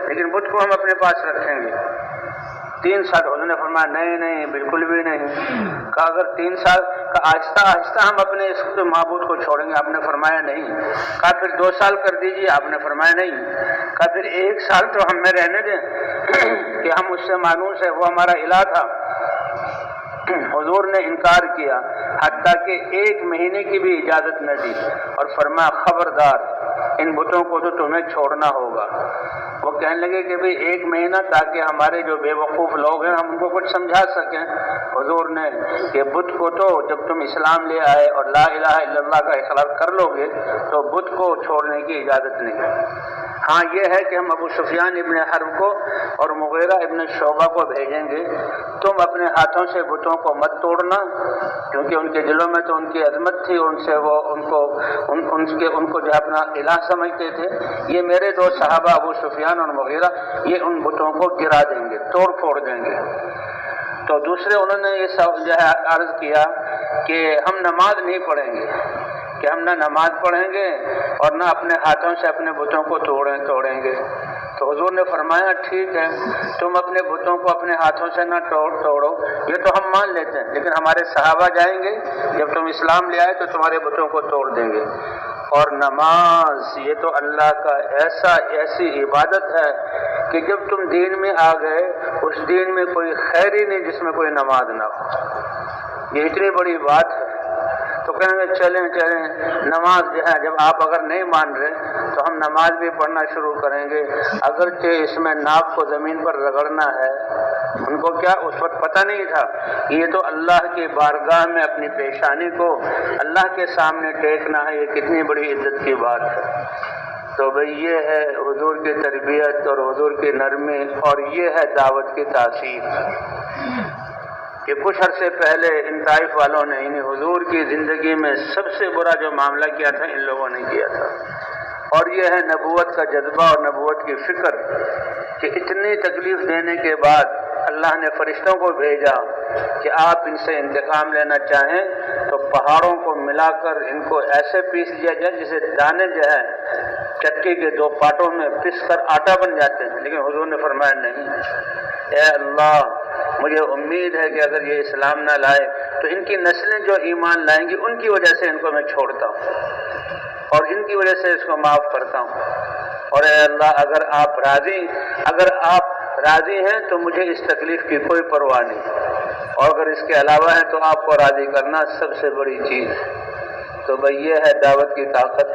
لیکن بت کو ہم اپنے پاس رکھیں گے 3 سال۔ حضور نے فرمایا نہیں نہیں بالکل بھی نہیں۔ کہا اگر 3 سال کا آہستہ آہستہ ہم اپنے اس معبود کو چھوڑیں گے؟ آپ نے فرمایا نہیں۔ کہا پھر 2 سال کر دیجیے؟ آپ نے فرمایا نہیں۔ کہا پھر 1 سال تو ہم میں رہنے دیں کہ ہم اس سے مانوس ہے، وہ ہمارا الہ تھا۔ حضور نے انکار کیا، حتیٰ کہ 1 مہینے کی بھی اجازت نہ دی، اور فرمایا خبردار ان بتوں کو تو تمہیں چھوڑنا ہوگا۔ وہ کہنے لگے کہ بھئی 1 مہینہ تاکہ ہمارے جو بے وقوف لوگ ہیں ہم ان کو کچھ سمجھا سکیں۔ حضور نے کہ بت کو تو جب تم اسلام لے آئے اور لا الہ الا اللہ کا اقرار کر لو گے تو بت کو چھوڑنے کی اجازت نہیں۔ ہاں یہ ہے کہ ہم ابو سفیان ابن حرب کو اور مغیرہ ابن شعبہ کو بھیجیں گے، تم اپنے ہاتھوں سے بتوں کو مت توڑنا، کیونکہ ان کے دلوں میں تو ان کی عظمت تھی، ان سے وہ ان کو جو اپنا الہ سمجھتے تھے۔ یہ میرے 2 صحابہ ابو سفیان اور مغیرہ یہ ان بتوں کو گرا دیں گے، توڑ پھوڑ دیں گے۔ تو دوسرے انہوں نے یہ جو ہے عرض کیا کہ ہم نماز نہیں پڑھیں گے، کہ ہم نہ نماز پڑھیں گے اور نہ اپنے ہاتھوں سے اپنے بتوں کو توڑیں گے۔ تو حضور نے فرمایا ٹھیک ہے، تم اپنے بتوں کو اپنے ہاتھوں سے نہ توڑو، یہ تو ہم مان لیتے ہیں، لیکن ہمارے صحابہ جائیں گے جب تم اسلام لے آئے تو تمہارے بتوں کو توڑ دیں گے۔ اور نماز یہ تو اللہ کا ایسی عبادت ہے کہ جب تم دین میں آ گئے اس دین میں کوئی خیر ہی نہیں جس میں کوئی نماز نہ ہو، یہ اتنی بڑی بات ہے۔ تو کہیں گے چلیں نماز جو ہے جب آپ اگر نہیں مان رہے تو ہم نماز بھی پڑھنا شروع کریں گے، اگرچہ اس میں ناک کو زمین پر رگڑنا ہے۔ ان کو کیا اس وقت پتہ نہیں تھا کہ یہ تو اللہ کی بارگاہ میں اپنی پیشانی کو اللہ کے سامنے ٹیکنا ہے، یہ کتنی بڑی عزت کی بات ہے۔ تو بھئی یہ ہے حضور کی تربیت اور حضور کی نرمی، اور یہ ہے دعوت کی تاثیر کہ کچھ عرصے پہلے ان طائف والوں نے یعنی حضور کی زندگی میں سب سے برا جو معاملہ کیا تھا ان لوگوں نے کیا تھا، اور یہ ہے نبوت کا جذبہ اور نبوت کی فکر کہ اتنی تکلیف دینے کے بعد اللہ نے فرشتوں کو بھیجا کہ آپ ان سے انتقام لینا چاہیں تو پہاڑوں کو ملا کر ان کو ایسے پیس دیا جائے جسے دانے جو ہے چکی کے 2 پارٹوں میں پس کر آٹا بن جاتے ہیں، لیکن حضور نے فرمایا نہیں، اے اللہ مجھے امید ہے کہ اگر یہ اسلام نہ لائے تو ان کی نسلیں جو ایمان لائیں گی ان کی وجہ سے ان کو میں چھوڑتا ہوں اور ان کی وجہ سے اس کو معاف کرتا ہوں۔ اور اے اللہ اگر آپ راضی ہیں تو مجھے اس تکلیف کی کوئی پرواہ نہیں، اور اگر اس کے علاوہ ہے تو آپ کو راضی کرنا سب سے بڑی چیز۔ تو بھئی یہ ہے دعوت کی طاقت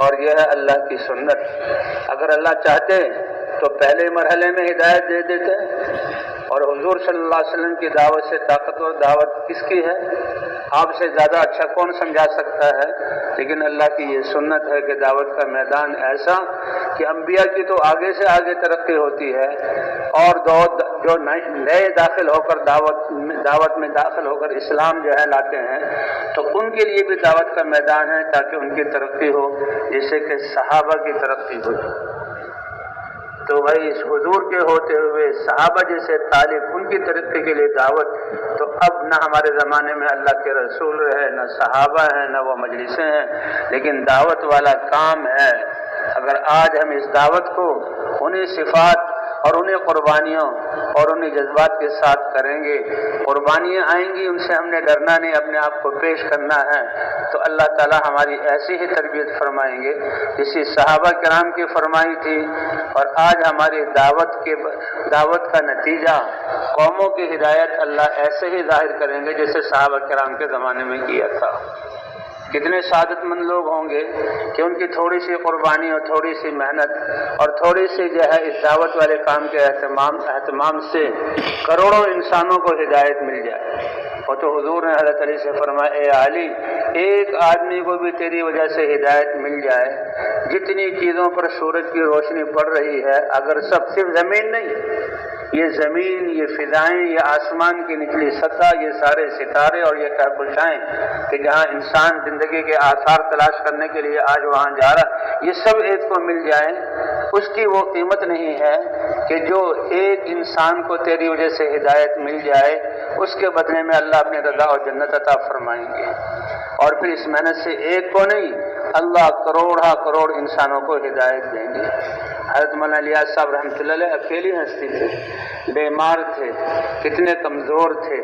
اور یہ ہے اللہ کی سنت۔ اگر اللہ چاہتے تو پہلے مرحلے میں ہدایت دے دیتے، اور حضور صلی اللہ علیہ وسلم کی دعوت سے طاقتور دعوت کس کی ہے؟ آپ سے زیادہ اچھا کون سمجھا سکتا ہے؟ لیکن اللہ کی یہ سنت ہے کہ دعوت کا میدان ایسا کہ انبیاء کی تو آگے سے آگے ترقی ہوتی ہے، اور جو نئے داخل ہو کر دعوت میں داخل ہو کر اسلام جو ہے لاتے ہیں تو ان کے لیے بھی دعوت کا میدان ہے تاکہ ان کی ترقی ہو جیسے کہ صحابہ کی ترقی ہوئی۔ تو بھائی اس حضور کے ہوتے ہوئے صحابہ جیسے طالب ان کی ترقی کے لیے دعوت، تو اب نہ ہمارے زمانے میں اللہ کے رسول رہے، نہ صحابہ ہیں، نہ وہ مجلسیں ہیں، لیکن دعوت والا کام ہے۔ اگر آج ہم اس دعوت کو انہی صفات اور انہی قربانیوں اور انہی جذبات کے ساتھ کریں گے، قربانیاں آئیں گی ان سے ہم نے ڈرنا نہیں، اپنے آپ کو پیش کرنا ہے، تو اللہ تعالی ہماری ایسی ہی تربیت فرمائیں گے جیسی صحابہ کرام کی فرمائی تھی۔ اور آج ہماری دعوت کا نتیجہ قوموں کی ہدایت اللہ ایسے ہی ظاہر کریں گے جیسے صحابہ کرام کے زمانے میں کیا تھا۔ کتنے سعادت مند لوگ ہوں گے کہ ان کی تھوڑی سی قربانی اور تھوڑی سی محنت اور تھوڑی سی جو ہے اس دعوت والے کام کے اہتمام سے کروڑوں انسانوں کو ہدایت مل جائے۔ اور تو حضور نے حضرت علی سے فرمایا اے علی، ایک آدمی کو بھی تیری وجہ سے ہدایت مل جائے، جتنی چیزوں پر سورج کی روشنی پڑ رہی ہے، اگر صرف زمین نہیں، یہ زمین، یہ فضائیں، یہ آسمان کی نچلی سطح، یہ سارے ستارے اور یہ کہکشائیں کہ جہاں انسان زندگی کے آثار تلاش کرنے کے لیے آج وہاں جا رہا، یہ سب ایک کو مل جائیں، اس کی وہ قیمت نہیں ہے کہ جو ایک انسان کو تیری وجہ سے ہدایت مل جائے، اس کے بدلے میں اللہ اپنی رضا اور جنت عطا فرمائیں گے۔ اور پھر اس محنت سے ایک کو نہیں، اللہ کروڑ انسانوں کو ہدایت دیں گے۔ حضرت مولانا الیاس صاحب رحمۃ اللہ علیہ اکیلی ہستی تھے، بیمار تھے، کتنے کمزور تھے،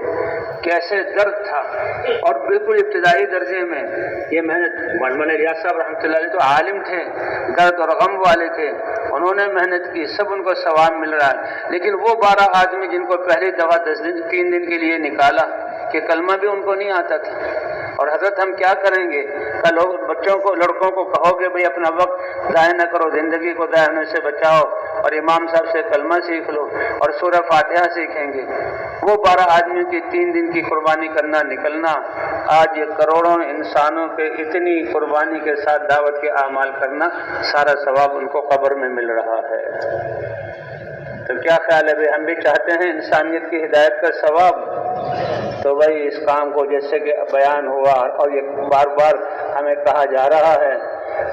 کیسے درد تھا، اور بالکل ابتدائی درجے میں یہ محنت۔ مولانا الیاس صاحب رحمۃ اللہ علیہ تو عالم تھے، درد اور غم والے تھے، انہوں نے محنت کی، سب ان کو ثواب مل رہا ہے، لیکن وہ 12 آدمی جن کو پہلی دفعہ 3 دن کے لیے نکالا کہ کلمہ بھی ان کو نہیں آتا تھا، اور حضرت ہم کیا کریں گے؟ کل بچوں کو، لڑکوں کو کہو کہ بھئی اپنا وقت ضائع نہ کرو، زندگی کو ضائع ہونے سے بچاؤ، اور امام صاحب سے کلمہ سیکھ لو اور سورہ فاتحہ سیکھیں گے۔ وہ 12 آدمیوں کی 3 دن کی قربانی کرنا، نکلنا، آج یہ کروڑوں انسانوں کے اتنی قربانی کے ساتھ دعوت کے اعمال کرنا، سارا ثواب ان کو قبر میں مل رہا ہے۔ تو کیا خیال ہے بھائی؟ ہم بھی چاہتے ہیں انسانیت کی ہدایت کا ثواب، تو بھائی اس کام کو جیسے کہ بیان ہوا اور یہ بار بار ہمیں کہا جا رہا ہے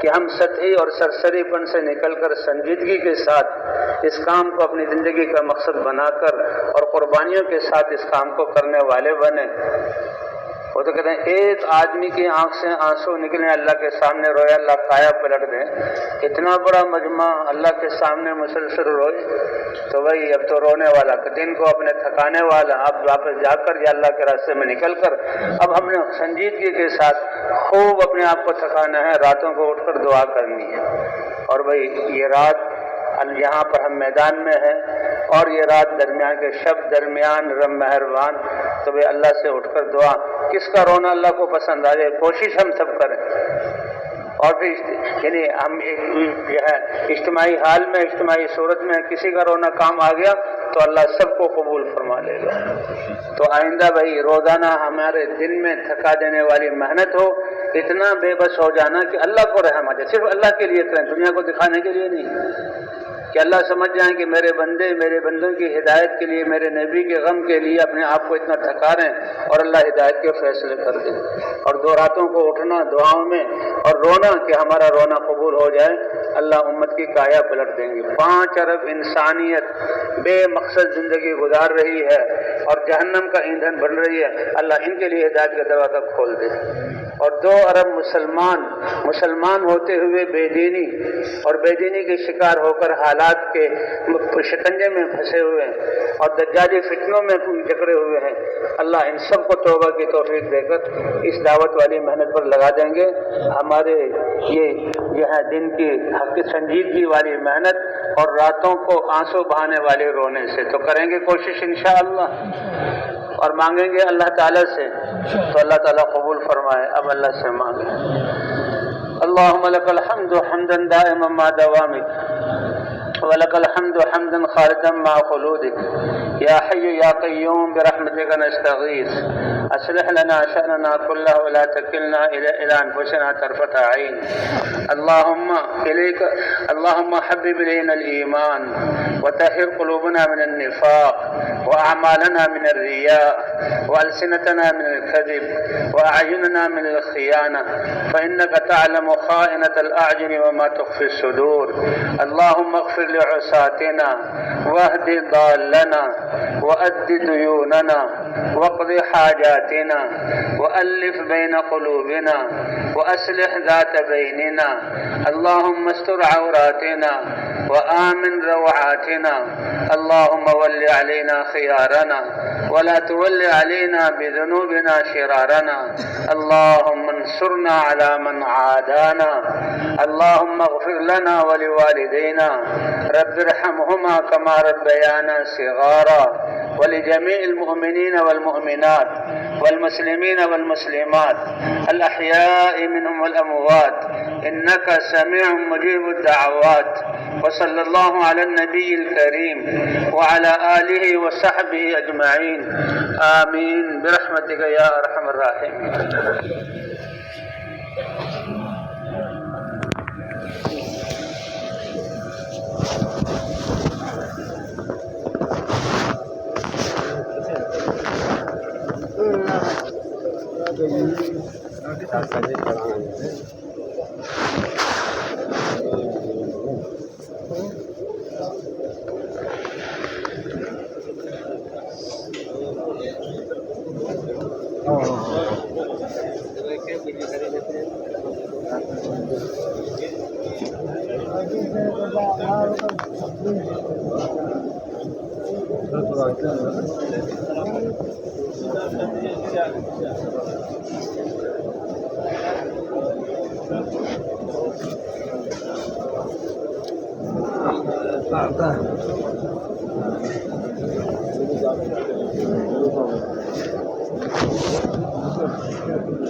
کہ ہم سطحی اور سرسری پن سے نکل کر سنجیدگی کے ساتھ اس کام کو اپنی زندگی کا مقصد بنا کر اور قربانیوں کے ساتھ اس کام کو کرنے والے بنیں۔ وہ تو کہتے ہیں ایک آدمی کی آنکھ سے آنسو نکلیں، اللہ کے سامنے روئے، اللہ کایا پلٹ دیں، اتنا بڑا مجمع اللہ کے سامنے مسلسل روئے، تو بھائی اب تو رونے والا، دن کو اپنے تھکانے والا، اب واپس جا کر یا اللہ کے راستے میں نکل کر اب ہم نے سنجیدگی کے ساتھ خوب اپنے آپ کو تھکانا ہے، راتوں کو اٹھ کر دعا کرنی ہے۔ اور بھائی یہ رات یہاں پر ہم میدان میں ہیں، اور یہ رات درمیان کے شب درمیان رب مہربان، تو بھائی اللہ سے اٹھ کر دعا، کس کا رونا اللہ کو پسند آ جائے، کوشش ہم سب کریں۔ اور پھر یعنی ہم جو ہے اجتماعی حال میں، اجتماعی صورت میں کسی کا رونا کام آ گیا تو اللہ سب کو قبول فرما لے گا۔ تو آئندہ بھائی روزانہ ہمارے دل میں تھکا دینے والی محنت ہو، اتنا بے بس ہو جانا کہ اللہ کو رحم آ جائے، صرف اللہ کے لیے کریں، دنیا کو دکھانے کے لیے نہیں، کہ اللہ سمجھ جائیں کہ میرے بندے، میرے بندوں کی ہدایت کے لیے، میرے نبی کے غم کے لیے اپنے آپ کو اتنا تھکا رہے ہیں، اور اللہ ہدایت کے فیصلے کر دیں۔ اور 2 راتوں کو اٹھنا دعاؤں میں اور رونا کہ ہمارا رونا قبول ہو جائے، اللہ امت کی کایا پلٹ دیں گے۔ 5 ارب انسانیت بے مقصد زندگی گزار رہی ہے اور جہنم کا ایندھن بن رہی ہے، اللہ ان کے لیے ہدایت کا دروازہ کھول دے۔ اور 2 ارب مسلمان ہوتے ہوئے بے دینی اور بے دینی کے شکار ہو کر حالات کے شکنجے میں پھنسے ہوئے ہیں اور دجالی فتنوں میں جکڑے ہوئے ہیں، اللہ ان سب کو توبہ کی توفیق دے کر اس دعوت والی محنت پر لگا دیں گے۔ ہمارے یہ ہے دن کی حق سنجیدگی والی محنت اور راتوں کو آنسو بہانے والے رونے سے، تو کریں گے کوشش انشاءاللہ اور مانگیں گے اللہ تعالیٰ سے، تو اللہ تعالیٰ قبول فرمائے۔ اب اللہ سے مانگیں۔ اللہم لک الحمد حمدا دائما مع دوامک، ولک الحمد حمدا خالدا مع خلودک، یا حی یا قیوم برحمتک نستغیث، اصلح لنا شأننا كله ولا تکلنا الى انفسنا طرفة عین۔ اللهم حبب إلينا الإيمان وطهر قلوبنا من النفاق وأعمالنا من الرياء وألسنتنا من الكذب وأعيننا من الخيانة، فإنك تعلم خائنة الأعين وما تخفي الصدور۔ اللهم اغفر لعصاتنا واهد ضالنا وأد ديوننا واقض حاجاتنا وألف بين قلوبنا وأصلح ذات بيننا، اللهم استر عوراتنا وآمن روعاتنا، اللهم ول علينا خيارنا ولا تول علينا بذنوبنا شرارنا، اللهم انصرنا على من عادانا، اللهم اغفر لنا ولوالدينا، رب ارحمهما كما ربيانا صغارا، ولجميع المؤمنين والمؤمنات والمسلمين والمسلمات الأحياء منهم والأموات، إنك سميع مجيب الدعوات۔ وصلى الله على النبي الكريم وعلى آله وصحبه أجمعين، آمين برحمتك يا أرحم الراحمين۔ Bak.